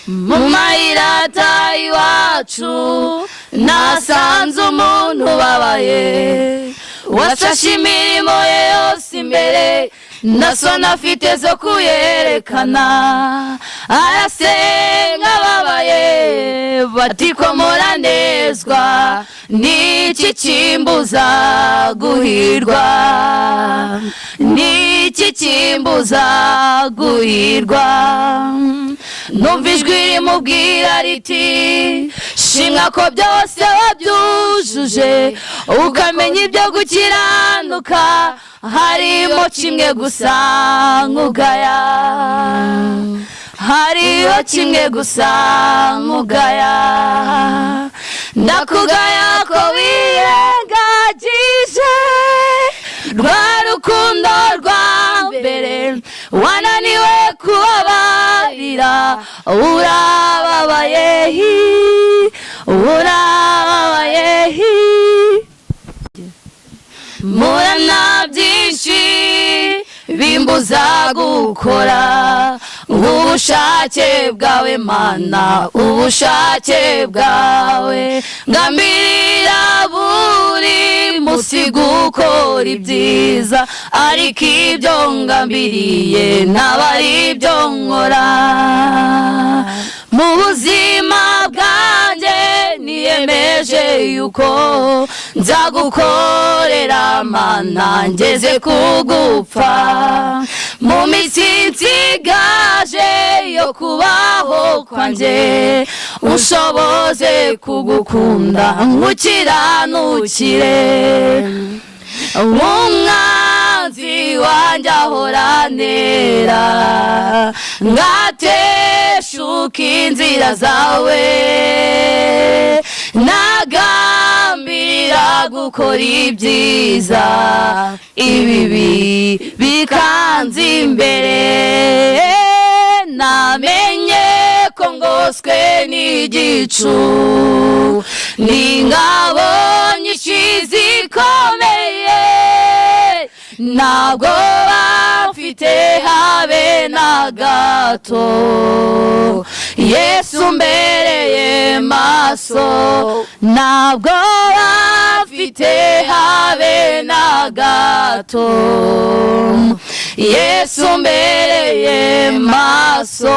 mu mayira ataha iwacu nasanze umuntu ubabaye washashe imirimo ye yose imbere na soni afite zo kuyerekana arasenga ababaye bati ko muranezwa niki kimbuza guhirwa niki kimbuza guhirwa numva ijwi rimubwira riti shimwa ko byose wabyujuje ukamenya ibyo gukiranuka harimo kimwe gusa nkugaya hariho kimwe gusa nkugaya ndakugaya ko wirengagije rwa rukundo rwa mbere wananiwe kubabarira urababaye urababaye murana byinshi bimbuza gukora ubushake bwawe Mana ubushake bwawe ngambirira buri munsi gukora ibyiza ariko ibyo ngambiriye ntabwo ari ibyo nkora mu buzima bwanjye niyemeje yuko nzagukorera Mana ngeze kugupfa mu minsi nsigaje yo kubaho kwanjye ushoboze kugukunda nkukiranukire umwanzi wanjye ahora ntera ngateshuka inzira zawe nagambirira gukora ibyiza ibibi bikanza imbere namenye ko ngoswe n'igicu n'ingabo nyinshi zikomeye ntabwo bafite habe na gato Yesu mbereye maso ntabwo bafite habe na gato Yesu mbereye maso